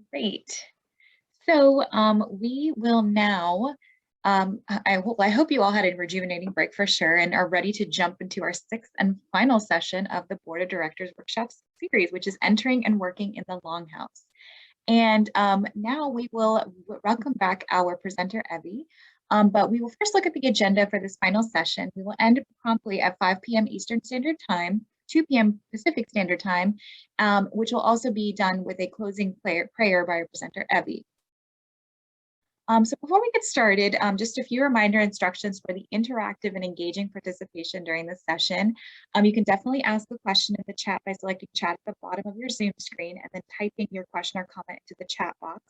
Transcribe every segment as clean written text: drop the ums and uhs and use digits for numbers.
Great. So we will now, I hope you all had a rejuvenating break for sure and are ready to jump into our sixth and final session of the Board of Directors Workshop series, which is Entering and Working in the Longhouse. And now we will welcome back our presenter, Evey. But we will first look at the agenda for this final session. We will end promptly at 5 p.m. Eastern Standard Time, 2 p.m. Pacific Standard Time, which will also be done with a closing prayer by our presenter, Evey. So before we get started, just a few reminder instructions for the interactive and engaging participation during this session. You can definitely ask the question in the chat by selecting chat at the bottom of your Zoom screen and then typing your question or comment into the chat box.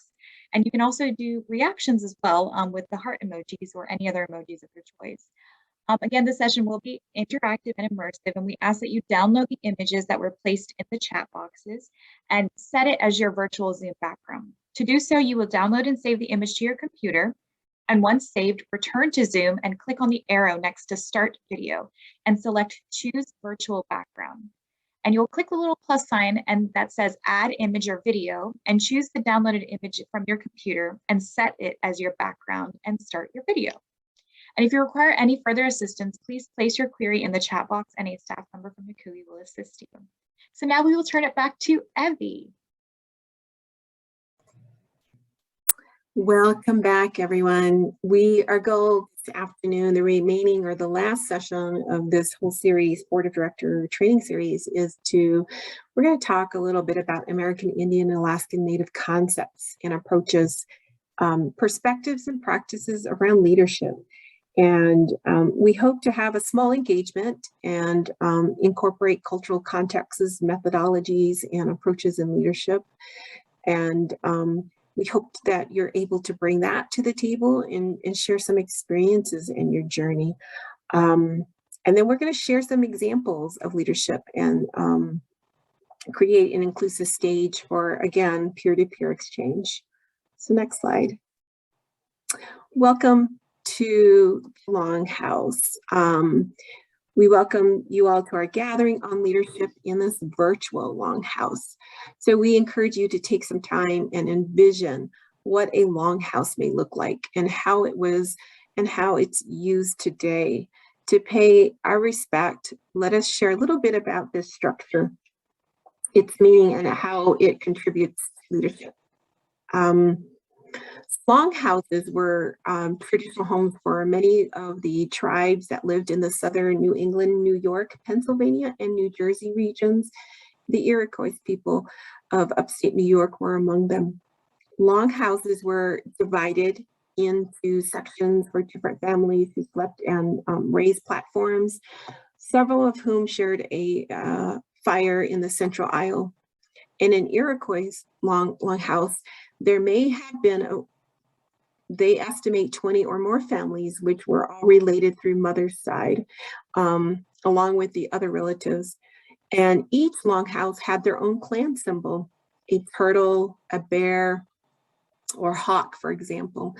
And you can also do reactions as well with the heart emojis or any other emojis of your choice. Again, the session will be interactive and immersive, and we ask that you download the images that were placed in the chat boxes and set it as your virtual Zoom background. To do so, you will download and save the image to your computer, and once saved, return to Zoom and click on the arrow next to Start Video and select Choose Virtual Background. And you'll click the little plus sign and that says Add Image or Video and choose the downloaded image from your computer and set it as your background and start your video. And if you require any further assistance, please place your query in the chat box and a staff member from NCUIH will assist you. So now we will turn it back to Evey. Welcome back, everyone. Our goal this afternoon, the remaining or the last session of this whole series, Board of Director training series, we're going to talk a little bit about American Indian and Alaskan Native concepts and approaches, perspectives and practices around leadership. And we hope to have a small engagement and incorporate cultural contexts, methodologies, and approaches in leadership. And we hope that you're able to bring that to the table and share some experiences in your journey. And then we're going to share some examples of leadership and create an inclusive stage for, again, peer-to-peer exchange. So next slide. Welcome to Longhouse. We welcome you all to our gathering on leadership in this virtual Longhouse. So we encourage you to take some time and envision what a Longhouse may look like and how it's used today. To pay our respect, let us share a little bit about this structure, its meaning, and how it contributes to leadership. Longhouses were traditional homes for many of the tribes that lived in the southern New England, New York, Pennsylvania, and New Jersey regions. The Iroquois people of upstate New York were among them. Longhouses were divided into sections for different families who slept and raised platforms, several of whom shared a fire in the central aisle. In an Iroquois longhouse, there may have been they estimate 20 or more families, which were all related through mother's side, along with the other relatives. And each longhouse had their own clan symbol, a turtle, a bear, or hawk, for example,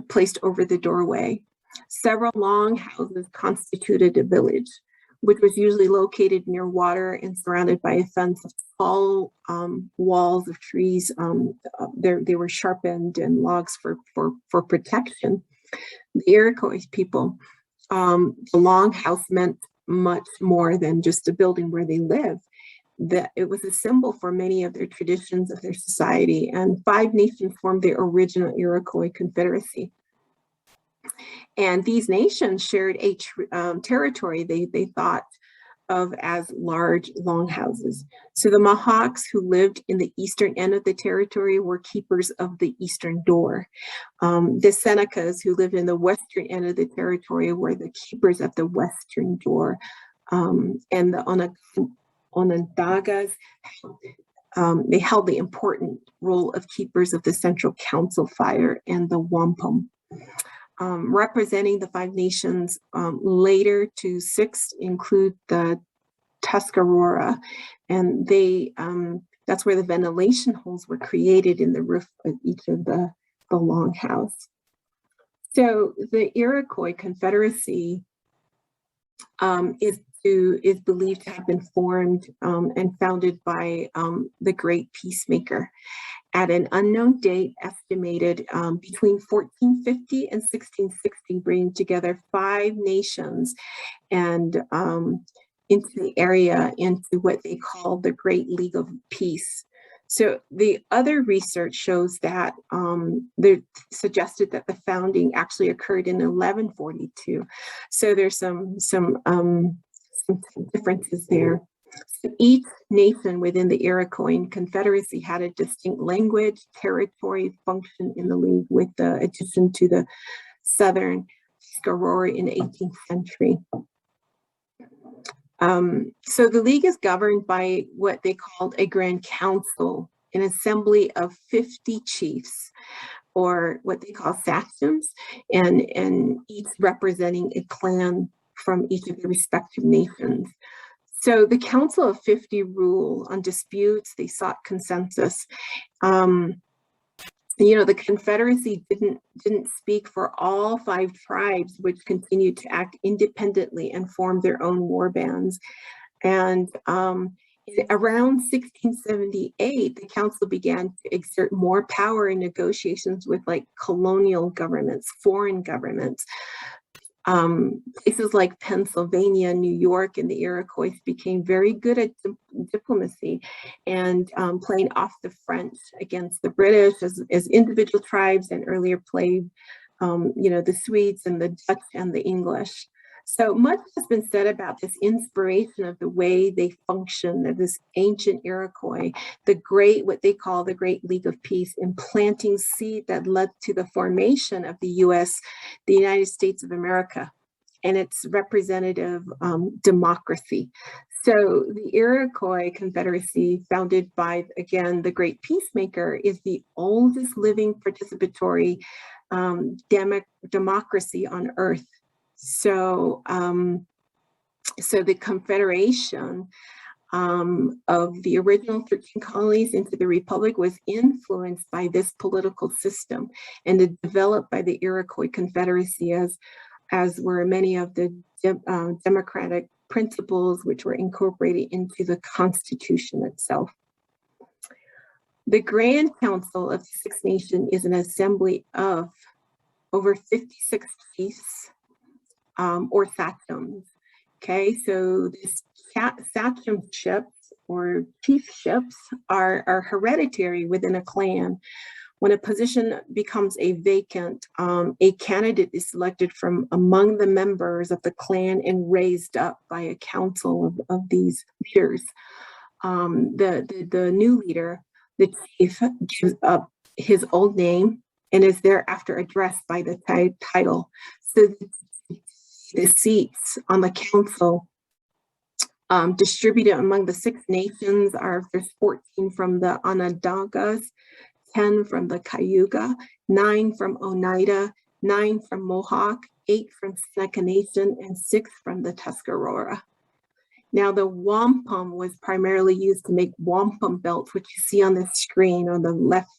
placed over the doorway. Several longhouses constituted a village, which was usually located near water and surrounded by a fence of tall walls of trees. They were sharpened and logs for protection. The Iroquois people, the longhouse meant much more than just a building where they lived. That it was a symbol for many of their traditions of their society, and 5 nations formed the original Iroquois Confederacy. And these nations shared a territory they thought of as large longhouses. So the Mohawks, who lived in the eastern end of the territory, were keepers of the eastern door. The Senecas, who lived in the western end of the territory, were the keepers of the western door. And the Onondagas, they held the important role of keepers of the central council fire and the wampum. Representing the 5 nations later to 6 include the Tuscarora, and that's where the ventilation holes were created in the roof of each of the longhouse. So the Iroquois Confederacy is is believed to have been formed and founded by the Great Peacemaker at an unknown date, estimated between 1450 and 1660, bringing together 5 nations and into the area into what they call the Great League of Peace. So the other research shows that they suggested that the founding actually occurred in 1142. So there's some differences there. So each nation within the Iroquois Confederacy had a distinct language, territory, function in the league, with the addition to the Southern Tuscarora in the 18th century. So the league is governed by what they called a Grand Council, an assembly of 50 chiefs, or what they call sachems, and each representing a clan from each of the respective nations. So the Council of 50 rule on disputes. They sought consensus. The Confederacy didn't speak for all 5 tribes, which continued to act independently and form their own war bands. And around 1678, the council began to exert more power in negotiations with colonial governments, foreign governments. Places like Pennsylvania, New York, and the Iroquois became very good at diplomacy and playing off the French against the British as individual tribes, and earlier played, the Swedes and the Dutch and the English. So much has been said about this inspiration of the way they function, of this ancient Iroquois, what they call the Great League of Peace, implanting seed that led to the formation of the United States of America, and its representative democracy. So the Iroquois Confederacy, founded by, again, the Great Peacemaker, is the oldest living participatory democracy on Earth. So, so the Confederation of the original 13 colonies into the Republic was influenced by this political system, and developed by the Iroquois Confederacy, as were many of the democratic principles which were incorporated into the Constitution itself. The Grand Council of the Six Nations is an assembly of over 56 chiefs, or sachems. Okay, so these sachemships or chiefships are hereditary within a clan. When a position becomes vacant, a candidate is selected from among the members of the clan and raised up by a council of these leaders. The new leader, the chief, gives up his old name and is thereafter addressed by the title. So the seats on the council distributed among the 6 nations there's 14 from the Onondagas, 10 from the Cayuga, 9 from Oneida, 9 from Mohawk, 8 from Seneca Nation, and 6 from the Tuscarora. Now, the wampum was primarily used to make wampum belts, which you see on the screen on the left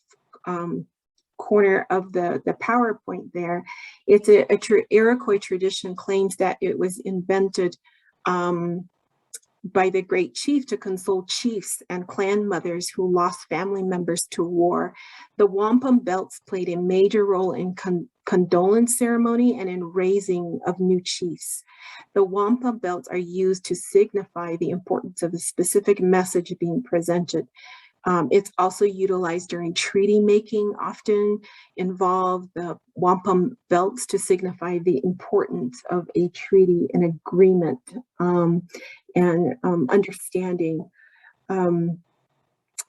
corner of the PowerPoint there. It's Iroquois tradition claims that it was invented by the great chief to console chiefs and clan mothers who lost family members to war. The wampum belts played a major role in condolence ceremony and in raising of new chiefs. The wampum belts are used to signify the importance of a specific message being presented. It's also utilized during treaty making, often involve the wampum belts to signify the importance of a treaty, an agreement, and understanding.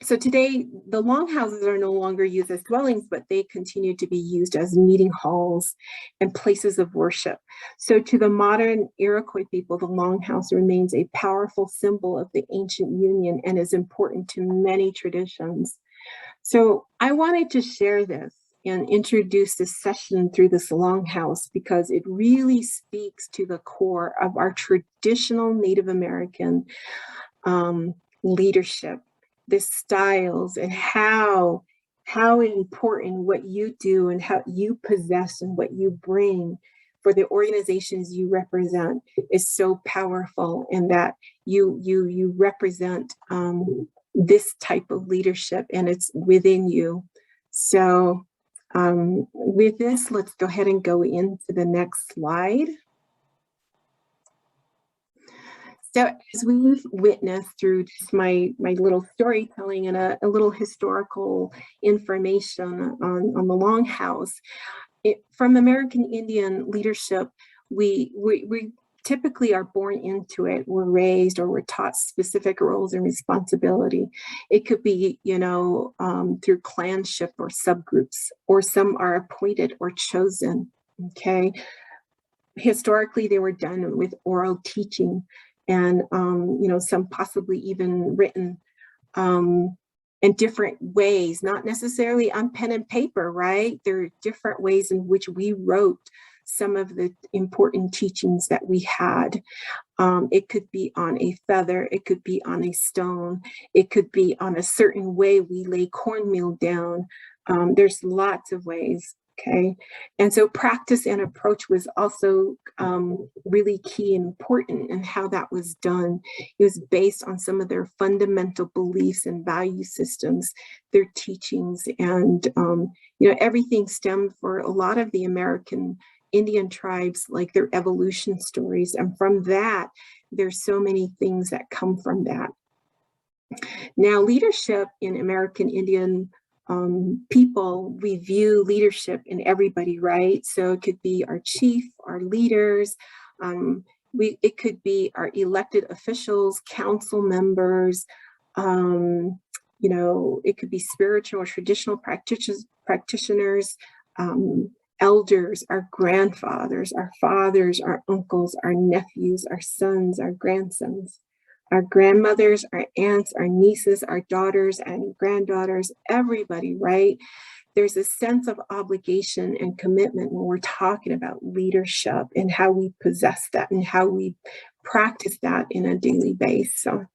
So today, the longhouses are no longer used as dwellings, but they continue to be used as meeting halls and places of worship. So to the modern Iroquois people, the longhouse remains a powerful symbol of the ancient union and is important to many traditions. So I wanted to share this and introduce this session through this longhouse because it really speaks to the core of our traditional Native American leadership, the styles, and how important what you do and how you possess and what you bring for the organizations you represent is so powerful, and that you represent this type of leadership, and it's within you. So with this, let's go ahead and go into the next slide. So as we've witnessed through just my little storytelling and a little historical information on the Longhouse, from American Indian leadership, we typically are born into it. We're raised or we're taught specific roles and responsibility. It could be, you know, through clanship or subgroups, or some are appointed or chosen, okay? Historically, they were done with oral teaching, and you know, some possibly even written in different ways, not necessarily on pen and paper, right? There are different ways in which we wrote some of the important teachings that we had. It could be on a feather, it could be on a stone, it could be on a certain way we lay cornmeal down. There's lots of ways. Okay, and so practice and approach was also really key and important in how that was done. It was based on some of their fundamental beliefs and value systems, their teachings, and you know, everything stemmed for a lot of the American Indian tribes, like their evolution stories, and from that, there's so many things that come from that. Now, leadership in American Indian people, we view leadership in everybody, right? So it could be our chief, our leaders, it could be our elected officials, council members, you know, it could be spiritual or traditional practitioners, elders, our grandfathers, our fathers, our uncles, our nephews, our sons, our grandsons, our grandmothers, our aunts, our nieces, our daughters and granddaughters, everybody, right? There's a sense of obligation and commitment when we're talking about leadership and how we possess that and how we practice that in a daily basis. So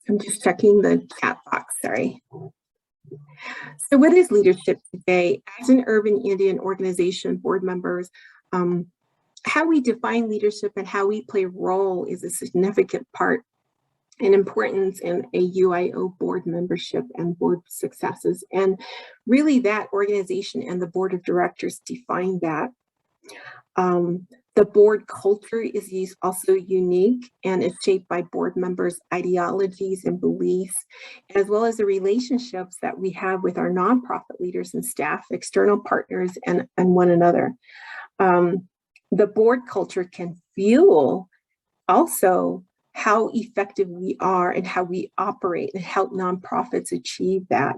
I'm just checking the chat box, sorry. So what is leadership today? As an urban Indian organization, board members, how we define leadership and how we play a role is a significant part and importance in a UIO board membership and board successes. And really that organization and the board of directors define that. The board culture is also unique and is shaped by board members' ideologies and beliefs, as well as the relationships that we have with our nonprofit leaders and staff, external partners, and one another. The board culture can fuel also how effective we are and how we operate and help nonprofits achieve that.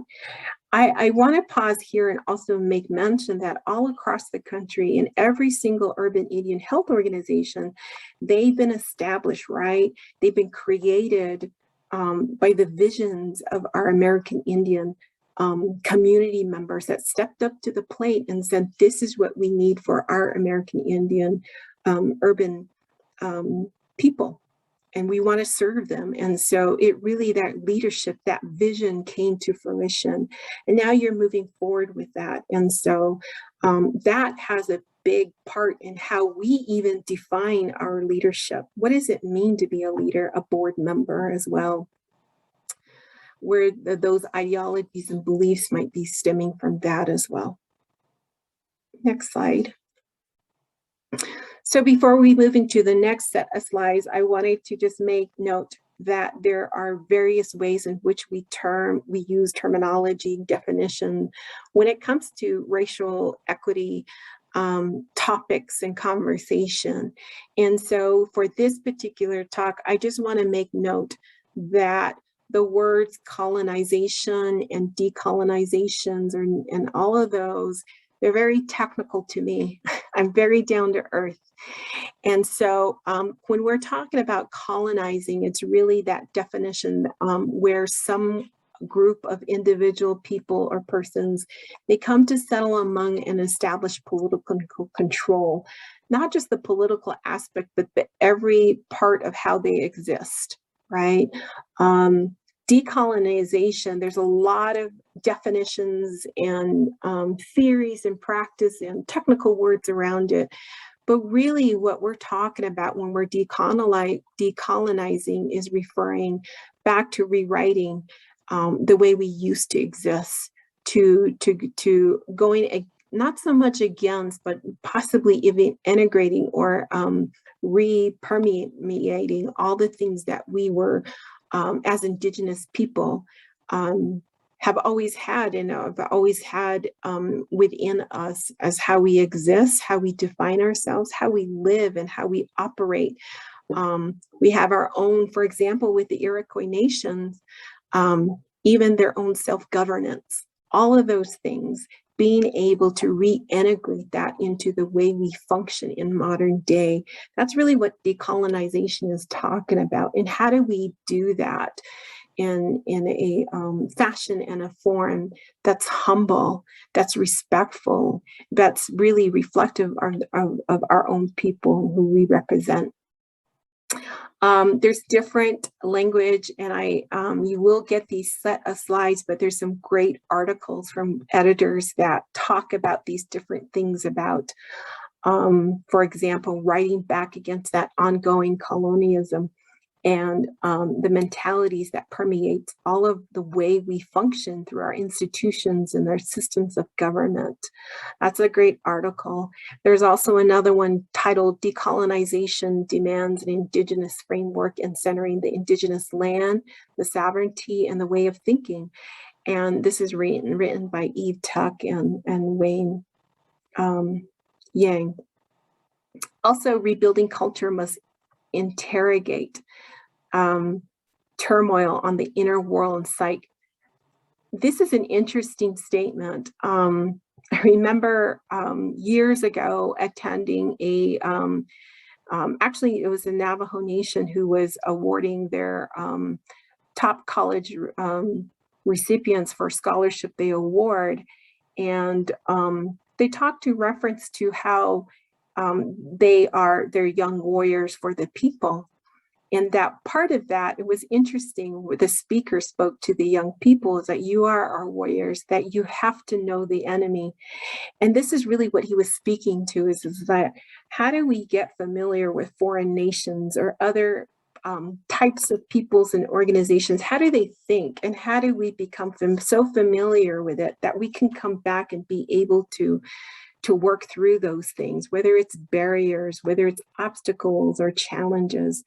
I want to pause here and also make mention that all across the country, in every single urban Indian health organization, they've been established, right? They've been created by the visions of our American Indian community members that stepped up to the plate and said, this is what we need for our American Indian urban people. And we want to serve them. And so it really, that leadership, that vision came to fruition. And now you're moving forward with that. And so that has a big part in how we even define our leadership. What does it mean to be a leader, a board member as well? Where those ideologies and beliefs might be stemming from that as well. Next slide. So before we move into the next set of slides, I wanted to just make note that there are various ways in which we use terminology, definition, when it comes to racial equity topics and conversation. And so for this particular talk, I just want to make note that the words colonization and decolonizations and all of those, they're very technical to me. I'm very down to earth. And so when we're talking about colonizing, it's really that definition where some group of individual people or persons, they come to settle among and establish political control, not just the political aspect, but every part of how they exist, right? decolonization, there's a lot of definitions and theories and practice and technical words around it. But really what we're talking about when we're decolonizing is referring back to rewriting the way we used to exist, to going not so much against, but possibly even integrating or re-permeating all the things that we were as Indigenous people have always had and have always had within us as how we exist, how we define ourselves, how we live, and how we operate. We have our own, for example, with the Iroquois nations, even their own self-governance, all of those things, being able to reintegrate that into the way we function in modern day. That's really what decolonization is talking about. And how do we do that in a fashion and a form that's humble, that's respectful, that's really reflective of our own people who we represent. There's different language, and you will get these set of slides, but there's some great articles from editors that talk about these different things about, for example, writing back against that ongoing colonialism and the mentalities that permeate all of the way we function through our institutions and our systems of government. That's a great article. There's also another one titled Decolonization Demands an Indigenous Framework and Centering the Indigenous Land, the Sovereignty, and the Way of Thinking. And this is written by Eve Tuck and Wayne Yang. Also, Rebuilding Culture Must Interrogate turmoil on the inner world and psyche. This is an interesting statement. I remember years ago attending a, actually it was the Navajo Nation who was awarding their top college recipients for scholarship they award. And they talked to reference to how they're young warriors for the people. And that part of that, it was interesting, the speaker spoke to the young people, is that you are our warriors, that you have to know the enemy. And this is really what he was speaking to, is that how do we get familiar with foreign nations or other types of peoples and organizations? How do they think? And how do we become so familiar with it that we can come back and be able to work through those things, whether it's barriers, whether it's obstacles or challenges,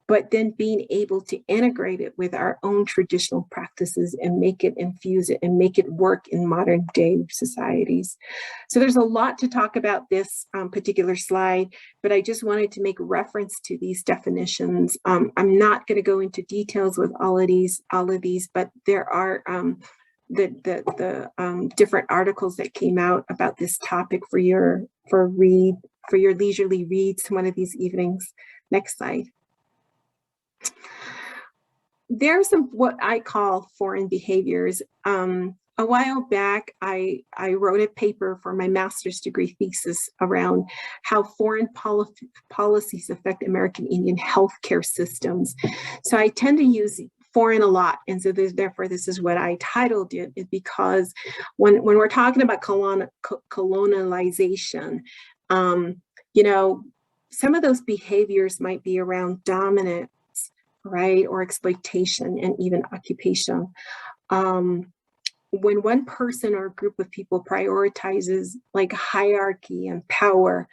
but then being able to integrate it with our own traditional practices and make it, infuse it, and make it work in modern day societies. So there's a lot to talk about this particular slide, but I just wanted to make reference to these definitions. I'm not going to go into details with all of these, but there are the different articles that came out about this topic for your leisurely reads one of these evenings. Next slide. There's some what I call foreign behaviors. A while back, I wrote a paper for my master's degree thesis around how foreign policies affect American Indian healthcare systems. So I tend to use foreign a lot, and so therefore this is what I titled it, is because when we're talking about colonialization, you know, some of those behaviors might be around dominance, right, or exploitation, and even occupation. When one person or group of people prioritizes like hierarchy and power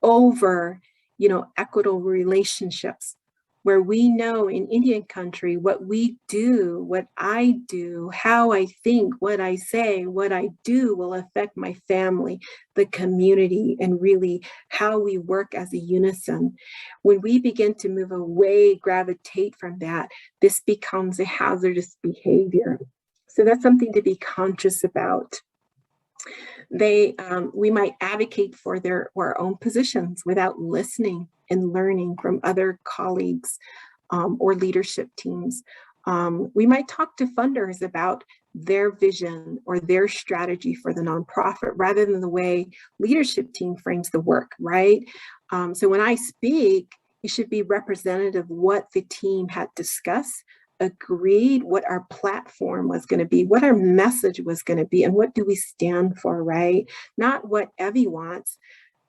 over, you know, equitable relationships, where we know in Indian country what we do, what I do, how I think, what I say, what I do will affect my family, the community, and really how we work as a unison. When we begin to move away, gravitate from that, this becomes a hazardous behavior. So that's something to be conscious about. We might advocate for our own positions without listening and learning from other colleagues or leadership teams. We might talk to funders about their vision or their strategy for the nonprofit rather than the way leadership team frames the work, right? So when I speak, it should be representative of what the team had discussed agreed what our platform was going to be, what our message was going to be, and what do we stand for, right? Not what Evey wants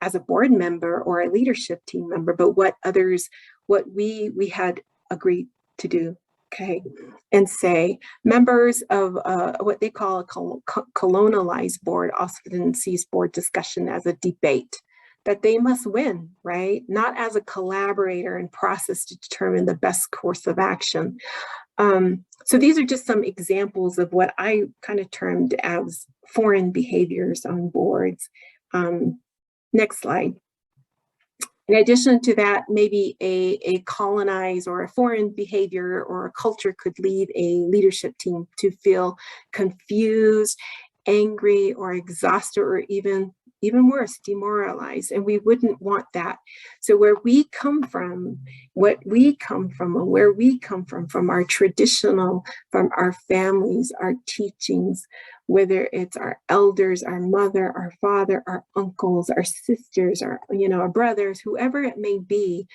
as a board member or a leadership team member, but what we had agreed to do, okay? And say, members of what they call a colonialized board often sees board discussion as a debate, that they must win, right? Not as a collaborator and process to determine the best course of action. So these are just some examples of what I kind of termed as foreign behaviors on boards. Next slide. In addition to that, maybe a colonized or a foreign behavior or a culture could lead a leadership team to feel confused, angry, or exhausted, or even worse, demoralized, and we wouldn't want that. So where we come from, what we come from, and where we come from our traditional, from our families, our teachings, whether it's our elders, our mother, our father, our uncles, our sisters, our brothers, whoever it may be,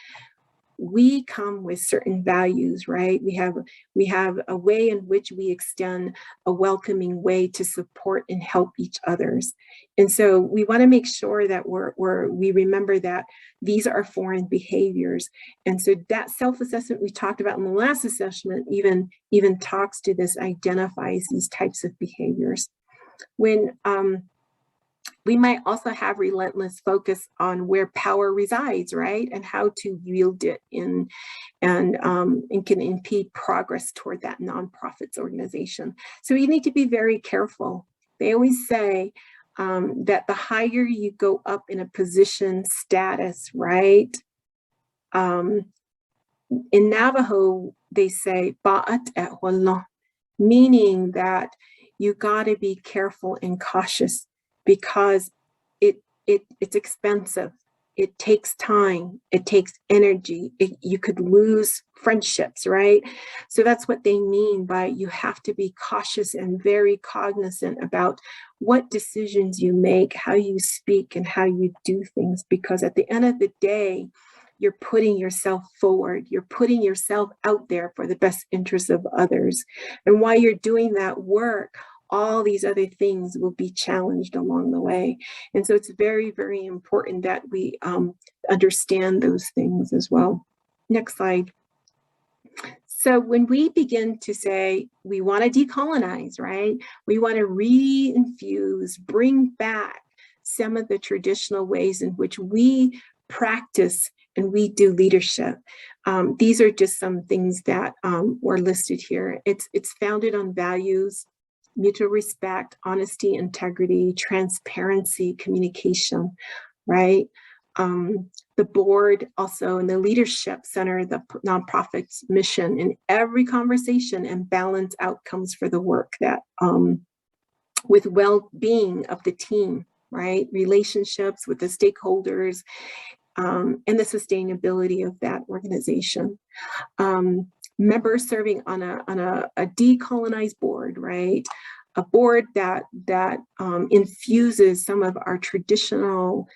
we come with certain values, right? We have a way in which we extend a welcoming way to support and help each others. And so we want to make sure that we remember that these are foreign behaviors. And so that self-assessment we talked about in the last assessment even talks to this, identifies these types of behaviors. When we might also have relentless focus on where power resides, right? And how to wield it and can impede progress toward that nonprofits organization. So you need to be very careful. They always say that the higher you go up in a position status, right? In Navajo, they say, Ba'at et wallah, meaning that you gotta be careful and cautious, because it's expensive. It takes time. It takes energy. You could lose friendships, right? So that's what they mean by you have to be cautious and very cognizant about what decisions you make, how you speak, and how you do things, because at the end of the day, you're putting yourself forward. You're putting yourself out there for the best interests of others. And while you're doing that work, all these other things will be challenged along the way. And so it's very, very important that we understand those things as well. Next slide. So when we begin to say we want to decolonize, right? We want to reinfuse, bring back some of the traditional ways in which we practice and we do leadership. These are just some things that were listed here. It's founded on values, mutual respect, honesty, integrity, transparency, communication, right? The board also and the leadership center, the nonprofit's mission in every conversation, and balance outcomes for the work that with well-being of the team, right? Relationships with the stakeholders, and the sustainability of that organization. Members serving on a decolonized board, right? A board that infuses some of our traditional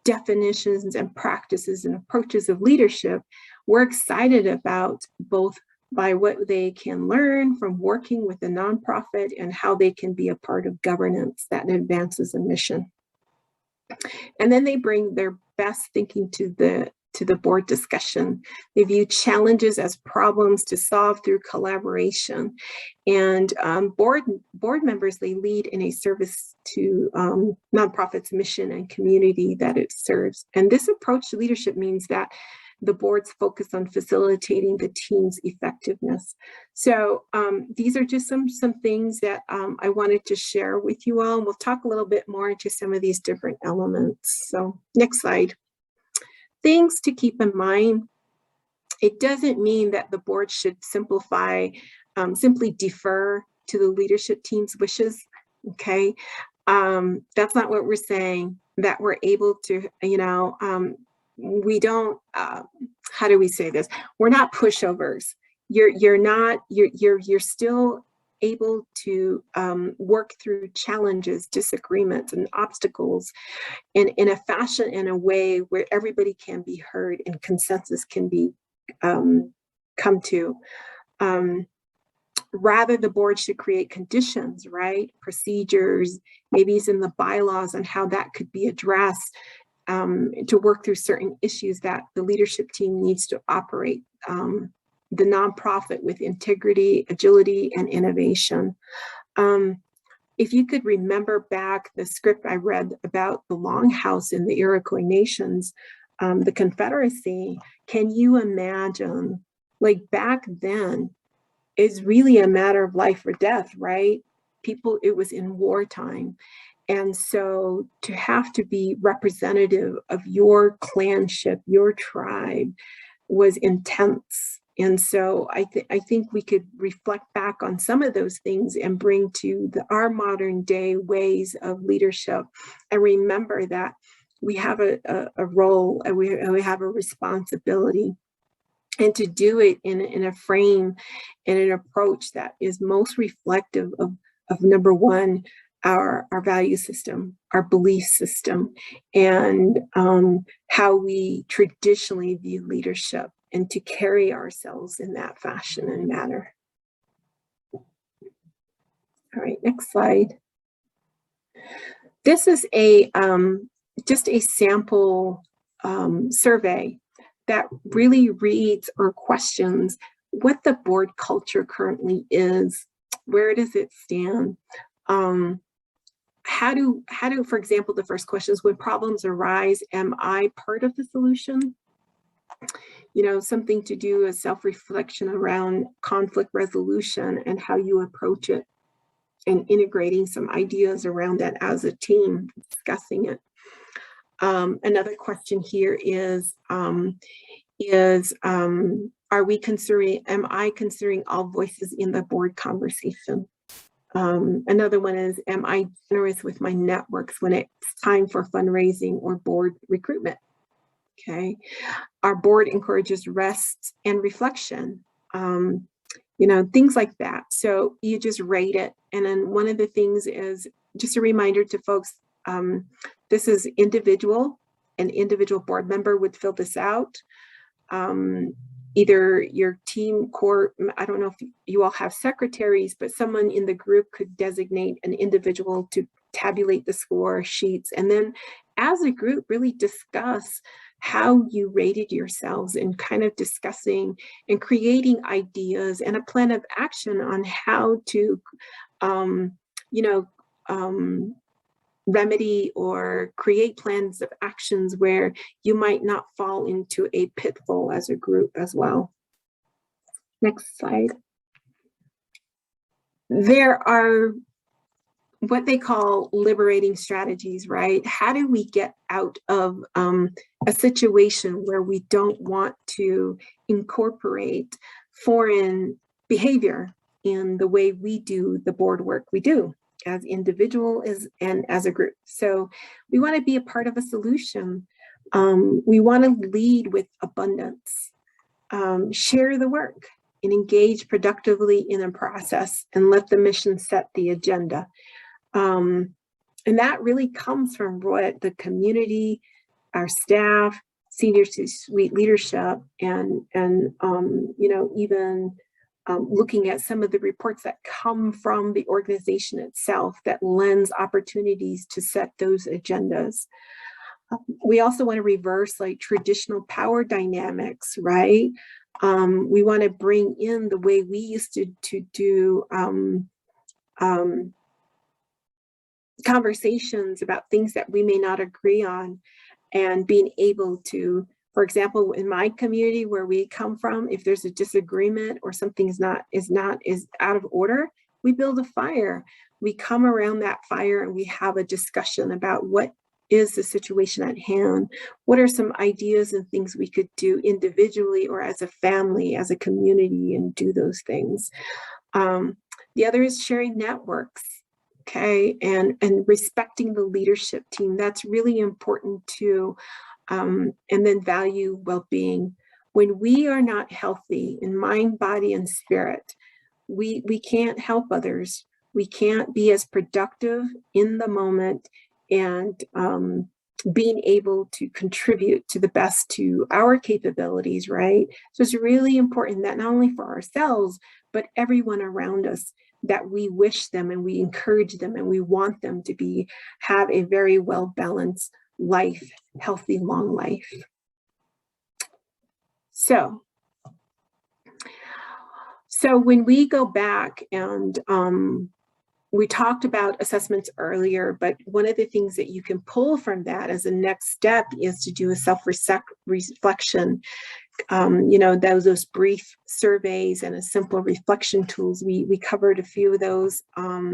definitions and practices and approaches of leadership. We're excited about both by what they can learn from working with a nonprofit and how they can be a part of governance that advances a mission. And then they bring their best thinking to the board discussion. They view challenges as problems to solve through collaboration. And board members, they lead in a service to nonprofits' mission and community that it serves. And this approach to leadership means that the board's focus on facilitating the team's effectiveness. So these are just some things that I wanted to share with you all. And we'll talk a little bit more into some of these different elements. So next slide. Things to keep in mind. It doesn't mean that the board should simply defer to the leadership team's wishes, okay? That's not what we're saying, that we're able to, we don't, how do we say this? We're not pushovers. You're still able to work through challenges, disagreements, and obstacles in a fashion, in a way where everybody can be heard and consensus can be come to. rather the board should create conditions, right? Procedures, maybe it's in the bylaws on how that could be addressed to work through certain issues that the leadership team needs to operate the nonprofit with integrity, agility, and innovation. If you could remember back the script I read about the Longhouse in the Iroquois Nations, the Confederacy, can you imagine, like back then, it's really a matter of life or death, right? People, it was in wartime. And so to have to be representative of your clanship, your tribe, was intense. And so I think we could reflect back on some of those things and bring to our modern day ways of leadership, and remember that we have a role and we have a responsibility, and to do it in a frame and an approach that is most reflective of number one, our value system, our belief system, and how we traditionally view leadership, and to carry ourselves in that fashion and manner. All right, next slide. This is just a sample survey that really reads or questions what the board culture currently is, where does it stand? How do, for example, the first question is, when problems arise, am I part of the solution? You know, something to do with self-reflection around conflict resolution and how you approach it, and integrating some ideas around that as a team, discussing it. Another question here is am I considering all voices in the board conversation? Another one is, am I generous with my networks when it's time for fundraising or board recruitment? Okay, our board encourages rest and reflection, you know, things like that. So you just rate it. And then one of the things is just a reminder to folks, this is individual. An individual board member would fill this out. Either your team core, I don't know if you all have secretaries, but someone in the group could designate an individual to tabulate the score sheets, and then as a group really discuss how you rated yourselves, and kind of discussing and creating ideas and a plan of action on how to remedy or create plans of actions where you might not fall into a pitfall as a group as well. Next slide. There are what they call liberating strategies, right? How do we get out of a situation where we don't want to incorporate foreign behavior in the way we do the board work we do as individuals and as a group? So we want to be a part of a solution. We want to lead with abundance, share the work, and engage productively in a process, and let the mission set the agenda. And that really comes from what the community, our staff, senior suite leadership, and you know, even looking at some of the reports that come from the organization itself that lends opportunities to set those agendas. We also want to reverse like traditional power dynamics, right? We want to bring in the way we used to do conversations about things that we may not agree on, and being able to, for example, in my community where we come from, if there's a disagreement or something is out of order, we build a fire. We come around that fire and we have a discussion about what is the situation at hand. What are some ideas and things we could do individually or as a family, as a community, and do those things. The other is sharing networks. Okay, and respecting the leadership team. That's really important too. And then value well-being. When we are not healthy in mind, body, and spirit, we can't help others. We can't be as productive in the moment, and being able to contribute to the best to our capabilities, right? So it's really important that not only for ourselves, but everyone around us, that we wish them and we encourage them and we want them to have a very well-balanced life, healthy, long life. So when we go back and we talked about assessments earlier, but one of the things that you can pull from that as a next step is to do a self-reflection. You know, those brief surveys and a simple reflection tools. We covered a few of those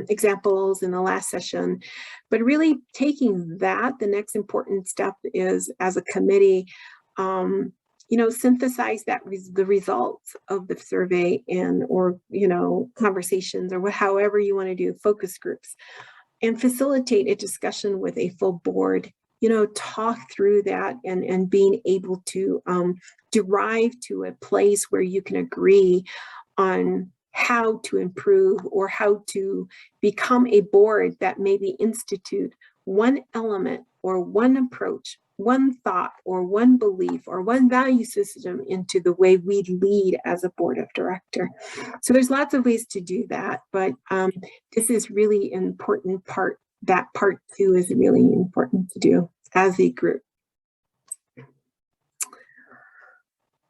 examples in the last session, but really taking that, the next important step is, as a committee, you know, synthesize the results of the survey or, you know, conversations or however you want to do focus groups, and facilitate a discussion with a full board, you know, talk through that and being able to derive to a place where you can agree on how to improve or how to become a board that maybe institute one element or one approach, one thought or one belief or one value system into the way we lead as a board of director. So there's lots of ways to do that, but this is really an important part. That part 2 is really important to do as a group.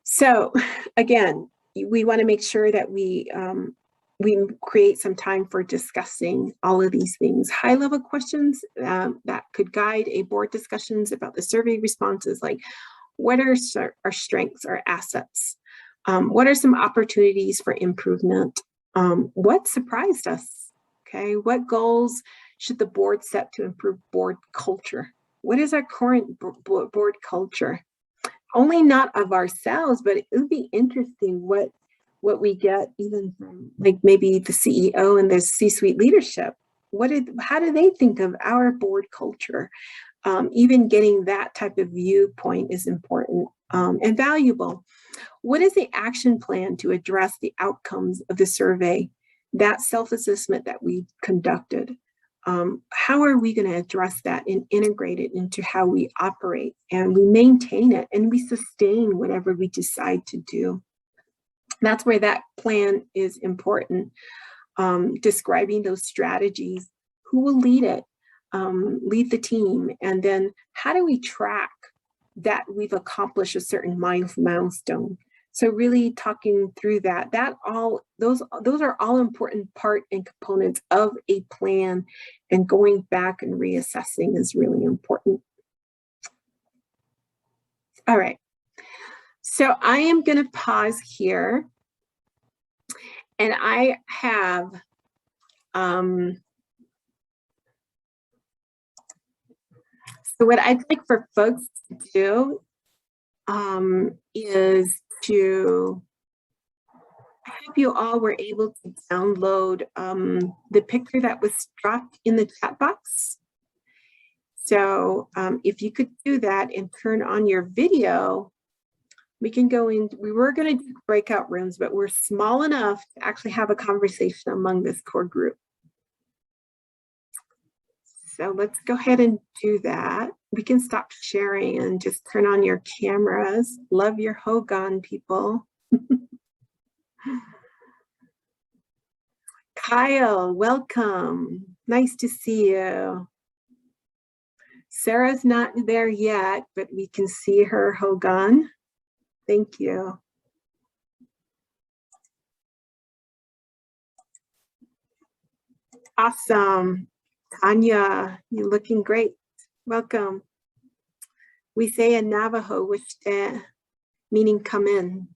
So again, we want to make sure that we create some time for discussing all of these things. High-level questions that could guide a board discussions about the survey responses, like what are our strengths, our assets? What are some opportunities for improvement? What surprised us? Okay, what goals should the board set to improve board culture? What is our current board culture? Only not of ourselves, but it would be interesting what we get even from, like, maybe the CEO and the C-suite leadership. How do they think of our board culture? Even getting that type of viewpoint is important and valuable. What is the action plan to address the outcomes of the survey, that self-assessment that we conducted? How are we going to address that and integrate it into how we operate, and we maintain it and we sustain whatever we decide to do? That's where that plan is important. Describing those strategies, who will lead it, lead the team, and then how do we track that we've accomplished a certain milestone? So really talking through that those are all important part and components of a plan, and going back and reassessing is really important. All right. So I am going to pause here, and I have so what I'd like for folks to do is to, I hope you all were able to download the picture that was dropped in the chat box. So if you could do that and turn on your video, we can go in. We were going to do breakout rooms, but we're small enough to actually have a conversation among this core group. So let's go ahead and do that. We can stop sharing and just turn on your cameras. Love your Hogan, people. Kyle, welcome. Nice to see you. Sarah's not there yet, but we can see her, Hogan. Thank you. Awesome. Tanya, you're looking great. Welcome. We say in Navajo, "Wishte," meaning come in,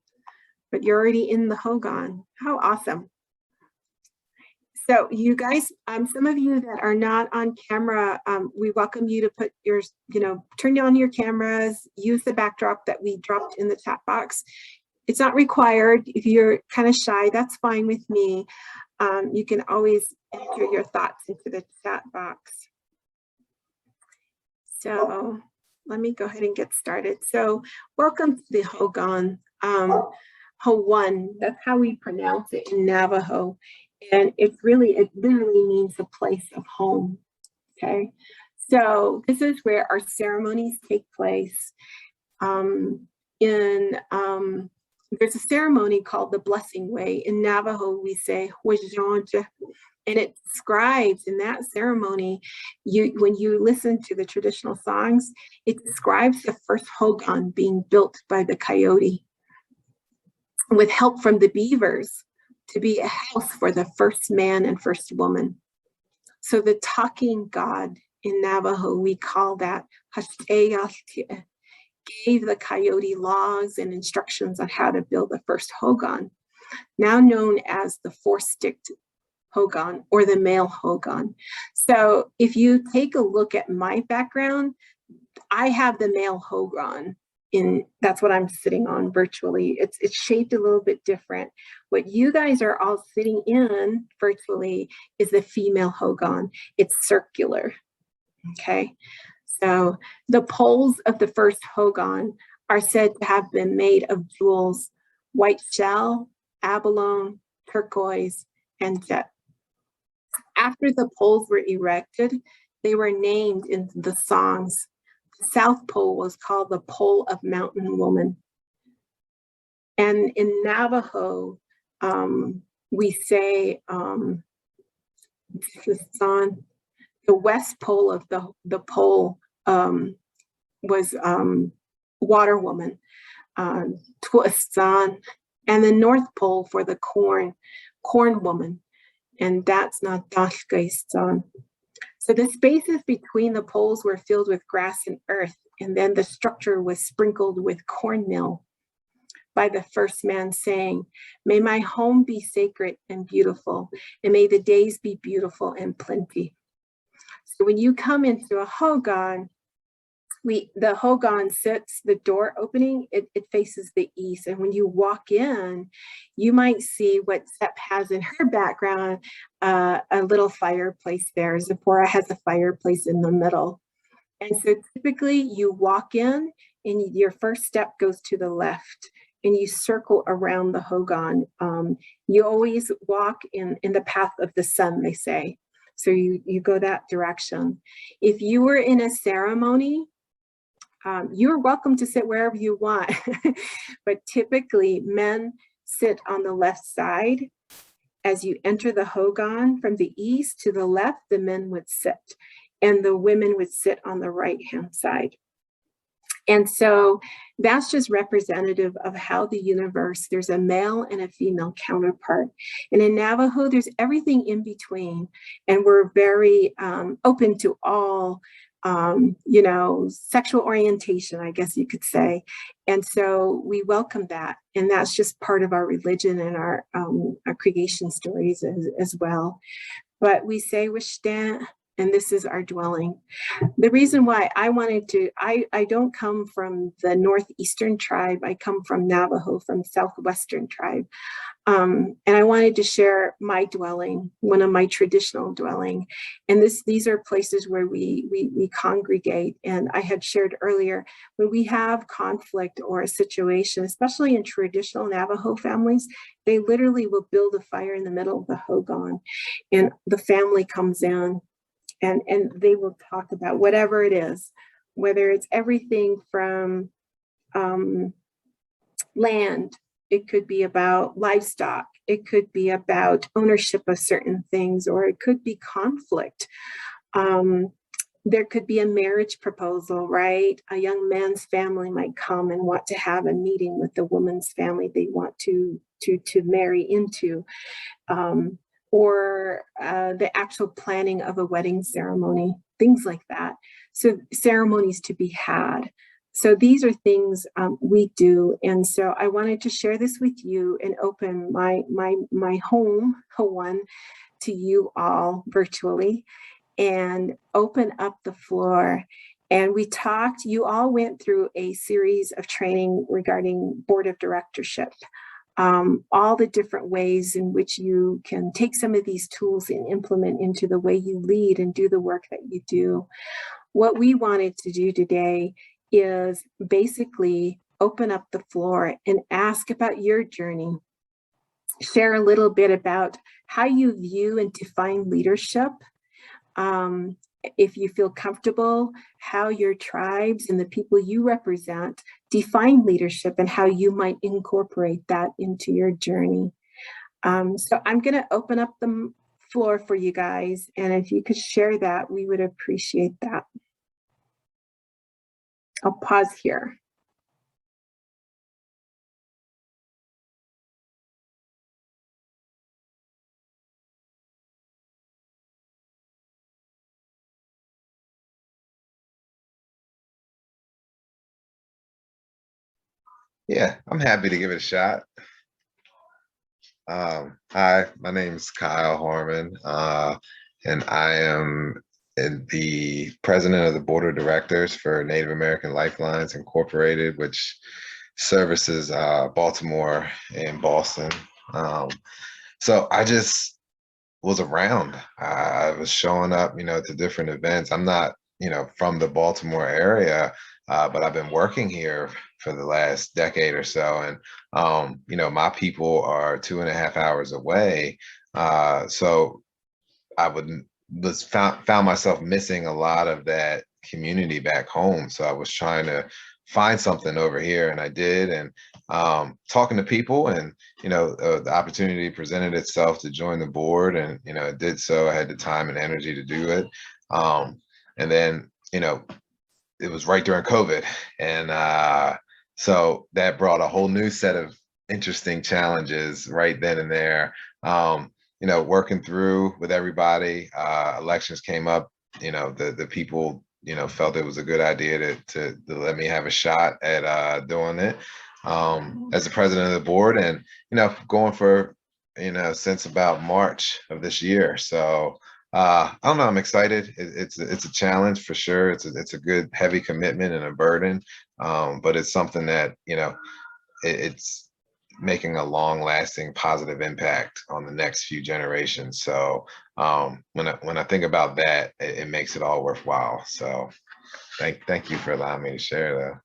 but you're already in the Hogan. How awesome. So you guys, some of you that are not on camera, we welcome you to put your, turn on your cameras, use the backdrop that we dropped in the chat box. It's not required. If you're kind of shy, that's fine with me. You can always enter your thoughts into the chat box. So let me go ahead and get started. So welcome to the Hogan, Ho-1, that's how we pronounce it in Navajo. And it literally means a place of home, okay? So this is where our ceremonies take place. In there's a ceremony called the Blessing Way. In Navajo, we say, and it describes in that ceremony, when you listen to the traditional songs, it describes the first hogan being built by the coyote with help from the beavers to be a house for the first man and first woman. So the talking God in Navajo, we call that Hashteyaltia, gave the coyote laws and instructions on how to build the first hogan, now known as the four-sticked hogan or the male hogan. So if you take a look at my background, I have the male hogan that's what I'm sitting on virtually. It's shaped a little bit different. What you guys are all sitting in virtually is the female hogan. It's circular, okay? So the poles of the first hogan are said to have been made of jewels, white shell, abalone, turquoise, and jet. After the poles were erected, they were named in the songs. The South Pole was called the Pole of Mountain Woman. And in Navajo, we say, the west pole of the pole was Water Woman, Twistan, and the North Pole for the Corn Woman, and that's not Dashkaistan. So the spaces between the poles were filled with grass and earth, and then the structure was sprinkled with cornmeal by the first man saying, "May my home be sacred and beautiful, and may the days be beautiful and plenty." So when you come into a hogan, the hogan sits, the door opening, it faces the east. And when you walk in, you might see what Sepp has in her background, a little fireplace there. Zipporah has a fireplace in the middle. And so typically you walk in and your first step goes to the left and you circle around the hogan. You always walk in the path of the sun, they say. So you go that direction. If you were in a ceremony, you're welcome to sit wherever you want, but typically men sit on the left side. As you enter the hogan from the east to the left, the men would sit, and the women would sit on the right-hand side. And so that's just representative of how the universe, there's a male and a female counterpart. And in Navajo, there's everything in between. And we're very open to all sexual orientation, I guess you could say. And so we welcome that. And that's just part of our religion and our creation stories as well. But we say, Wishtan, and this is our dwelling. The reason why I wanted to, I don't come from the Northeastern tribe. I come from Navajo, from Southwestern tribe. And I wanted to share my dwelling, one of my traditional dwelling. And these are places where we congregate. And I had shared earlier, when we have conflict or a situation, especially in traditional Navajo families, they literally will build a fire in the middle of the hogan. And the family comes in and they will talk about whatever it is, whether it's everything from land. It could be about livestock. It could be about ownership of certain things, or it could be conflict. There could be a marriage proposal, right? A young man's family might come and want to have a meeting with the woman's family they want to marry into, or the actual planning of a wedding ceremony, things like that. So ceremonies to be had. So these are things we do. And so I wanted to share this with you and open my home, one, to you all virtually, and open up the floor. And we talked, you all went through a series of training regarding board of directorship, all the different ways in which you can take some of these tools and implement into the way you lead and do the work that you do. What we wanted to do today is basically open up the floor and ask about your journey. Share a little bit about how you view and define leadership. If you feel comfortable, how your tribes and the people you represent define leadership and how you might incorporate that into your journey. So I'm going to open up the floor for you guys, and if you could share that, we would appreciate that. I'll pause here. Yeah, I'm happy to give it a shot. Hi, my name is Kyle Horman, and I am the president of the board of directors for Native American Lifelines Incorporated, which services Baltimore and Boston. So I just was around. I was showing up, to different events. I'm not, from the Baltimore area, but I've been working here for the last decade or so. And, my people are 2.5 hours away. So I found myself missing a lot of that community back home. So I was trying to find something over here, and I did. And talking to people, and the opportunity presented itself to join the board, and it did so. I had the time and energy to do it. And then it was right during COVID, and so that brought a whole new set of interesting challenges right then and there. Working through with everybody. Elections came up. The people felt it was a good idea to let me have a shot at doing it as the president of the board, and going for since about March of this year. So I don't know, I'm excited. It's a challenge for sure. It's a good heavy commitment and a burden, but it's something that it's making a long-lasting positive impact on the next few generations. So when I think about that, it makes it all worthwhile. So thank you for allowing me to share that.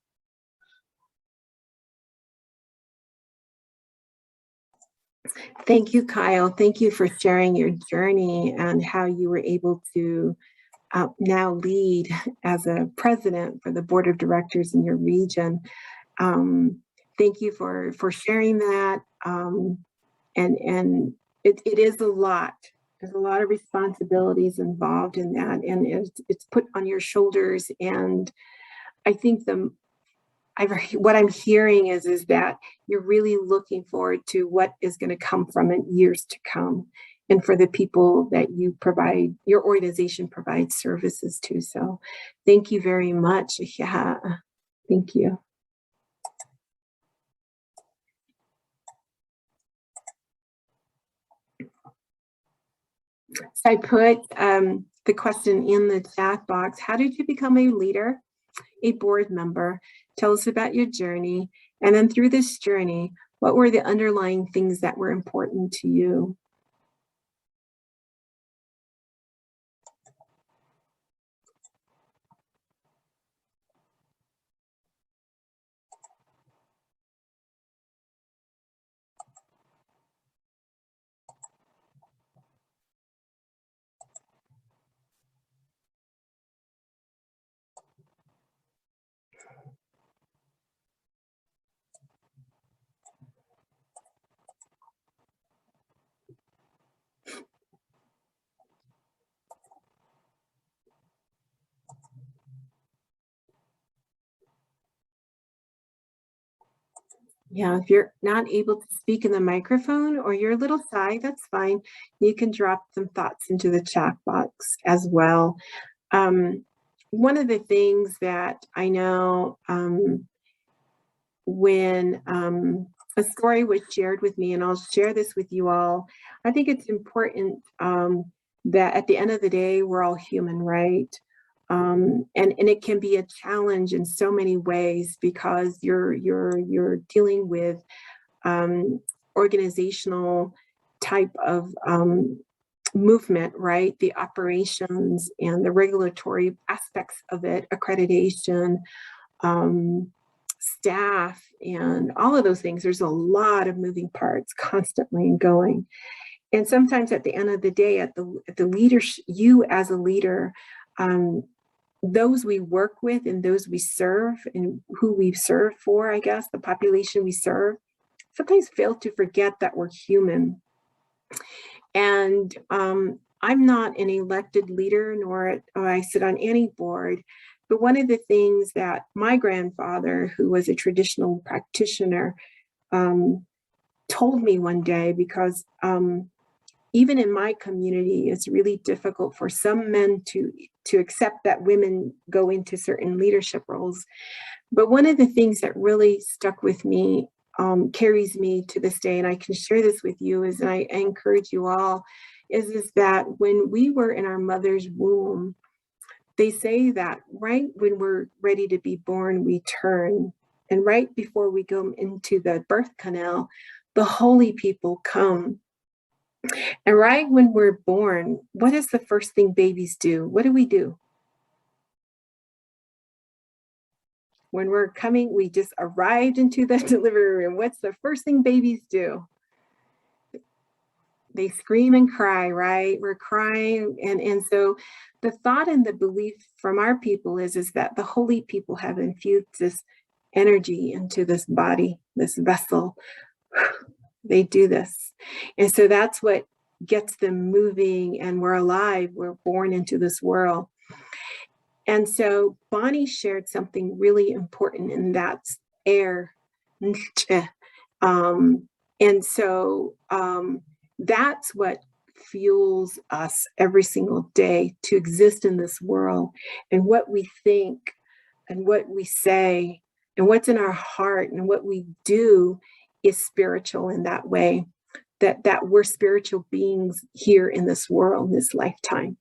Thank you, Kyle. Thank you for sharing your journey and how you were able to now lead as a president for the board of directors in your region. Thank you for sharing that. And it is a lot. There's a lot of responsibilities involved in that, and it's put on your shoulders. And I think what I'm hearing is that you're really looking forward to what is going to come from it years to come, and for the people that your organization provides services to. So thank you very much. Yeah, thank you. So I put the question in the chat box. How did you become a leader, a board member? Tell us about your journey. And then through this journey, what were the underlying things that were important to you? Yeah, if you're not able to speak in the microphone or you're a little shy, that's fine. You can drop some thoughts into the chat box as well. One of the things that I know when a story was shared with me, and I'll share this with you all, I think it's important that at the end of the day, we're all human, right? And it can be a challenge in so many ways, because you're dealing with organizational type of movement, right? The operations and the regulatory aspects of it, accreditation, staff, and all of those things. There's a lot of moving parts constantly going. And sometimes at the end of the day, at the leadership, you as a leader, those we work with and those we serve and who we serve for, I guess, the population we serve, sometimes fail to forget that we're human. And I'm not an elected leader, nor I sit on any board, but one of the things that my grandfather, who was a traditional practitioner, told me one day, because even in my community, it's really difficult for some men to accept that women go into certain leadership roles. But one of the things that really stuck with me, carries me to this day, and I can share this with you, is, and I encourage you all, is that when we were in our mother's womb, they say that right when we're ready to be born, we turn. And right before we go into the birth canal, the holy people come. And right when we're born, what is the first thing babies do? What do we do? When we're coming, we just arrived into the delivery room. What's the first thing babies do? They scream and cry, right? We're crying. And so the thought and the belief from our people is that the holy people have infused this energy into this body, this vessel. They do this. And so that's what gets them moving, and we're alive. We're born into this world. And so Bonnie shared something really important, and that's air. And so that's what fuels us every single day to exist in this world. And what we think and what we say and what's in our heart and what we do is spiritual in that way, that we're spiritual beings here in this world, in this lifetime.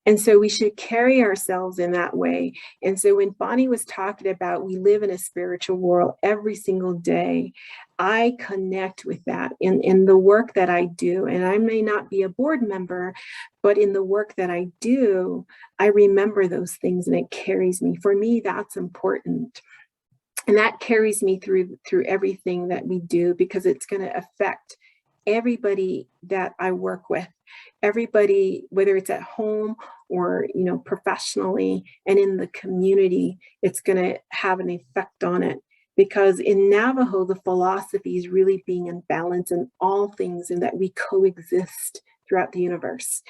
And so we should carry ourselves in that way. And so when Bonnie was talking about we live in a spiritual world every single day, I connect with that in the work that I do. And I may not be a board member, but in the work that I do, I remember those things and it carries me. For me, that's important. And that carries me through everything that we do, because it's going to affect everybody that I work with, everybody, whether it's at home or, professionally and in the community, it's going to have an effect on it. Because in Navajo, the philosophy is really being in balance in all things and that we coexist throughout the universe.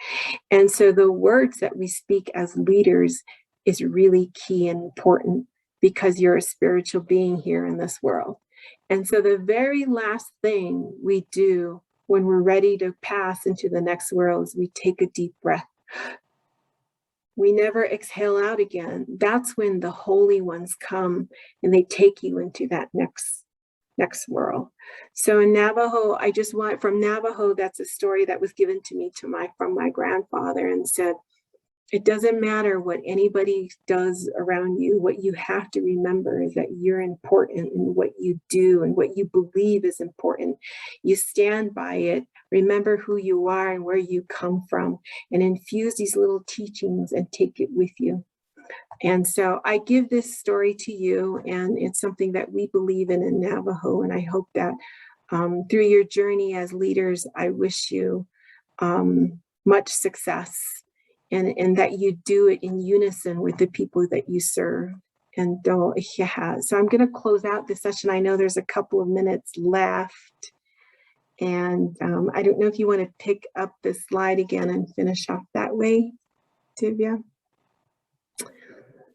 And so the words that we speak as leaders is really key and important, because you're a spiritual being here in this world. And so the very last thing we do when we're ready to pass into the next world is we take a deep breath. We never exhale out again. That's when the holy ones come and they take you into that next world. So in Navajo, from Navajo, that's a story that was given to me from my grandfather, and said, it doesn't matter what anybody does around you. What you have to remember is that you're important in what you do and what you believe is important. You stand by it. Remember who you are and where you come from, and infuse these little teachings and take it with you. And so I give this story to you, and it's something that we believe in Navajo. And I hope that through your journey as leaders, I wish you much success. And that you do it in unison with the people that you serve. And so I'm going to close out this session. I know there's a couple of minutes left. And I don't know if you want to pick up this slide again and finish off that way, Divya.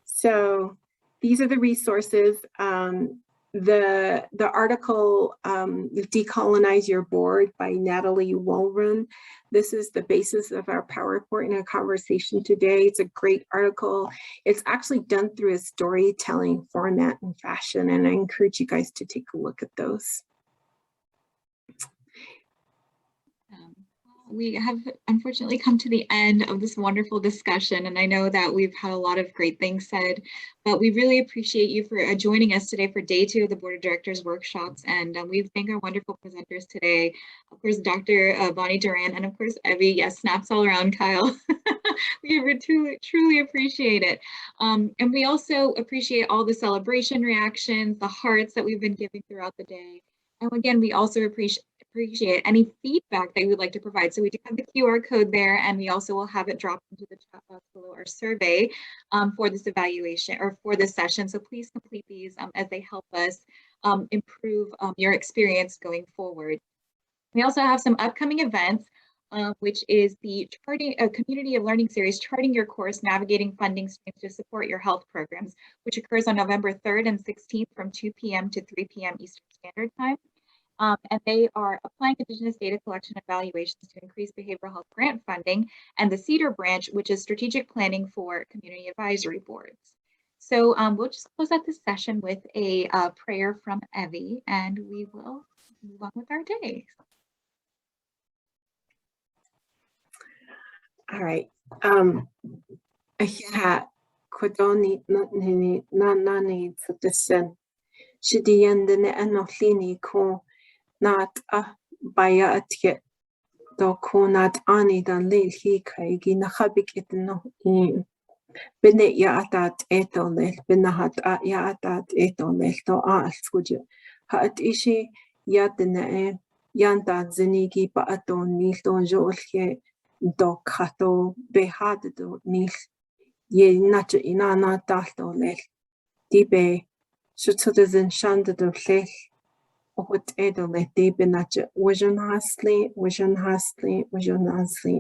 So these are the resources. The article, Decolonize Your Board by Natalie Walrun. This is the basis of our PowerPoint and our conversation today. It's a great article. It's actually done through a storytelling format and fashion, and I encourage you guys to take a look at those. We have unfortunately come to the end of this wonderful discussion, and I know that we've had a lot of great things said, but we really appreciate you for joining us today for day 2 of the Board of Directors workshops. And we thank our wonderful presenters today, of course, Dr. Bonnie Duran, and of course, Evey. Yes, snaps all around, Kyle. We truly appreciate it. And we also appreciate all the celebration reactions, the hearts that we've been giving throughout the day. And again, we also appreciate Appreciate any feedback that you would like to provide. So we do have the QR code there, and we also will have it dropped into the chat box below our survey for this evaluation or for this session. So please complete these as they help us improve your experience going forward. We also have some upcoming events, which is the Community of Learning series, Charting Your Course, Navigating Funding Streams to Support Your Health Programs, which occurs on November 3rd and 16th from 2 p.m. to 3 p.m. Eastern Standard Time. And they are applying Indigenous data collection evaluations to increase behavioral health grant funding, and the CEDAR branch, which is strategic planning for community advisory boards. So we'll just close out this session with a prayer from Evey, and we will move on with our day. All right. Yeah, Kodoni nani tsutisen. Shidiende enohlini ko not baya atke do ko not ani dan lil hi kaigi na habik itno bene ya atat etolel benahat ya atat etolel to alskuja ha at ishi yadne yanda zinigi ba aton nil don jolke do kato behad do nil ye nacho inana daltolel dibe shutsutzen shanda do lel what edole dibe nacho vision hasli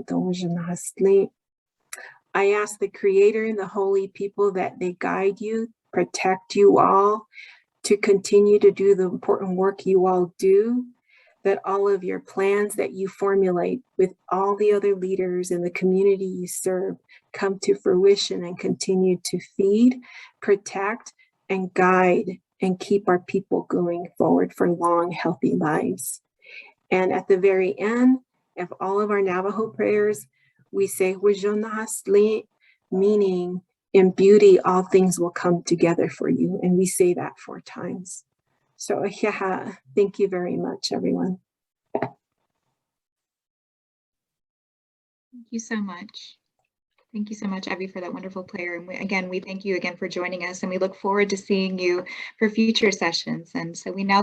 do vision hasli. I ask the Creator and the holy people that they guide you, protect you all, to continue to do the important work you all do, that all of your plans that you formulate with all the other leaders in the community you serve come to fruition and continue to feed, protect, and guide and keep our people going forward for long, healthy lives. And at the very end of all of our Navajo prayers, we say, meaning in beauty, all things will come together for you. And we say that 4 times. So thank you very much, everyone. Thank you so much. Thank you so much, Evey, for that wonderful prayer. And we thank you again for joining us, and we look forward to seeing you for future sessions. And so we now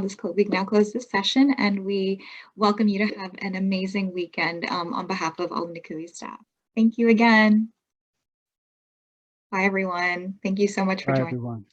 close this session, and we welcome you to have an amazing weekend on behalf of all NCUIH staff. Thank you again. Bye, everyone. Thank you so much for joining. Everyone.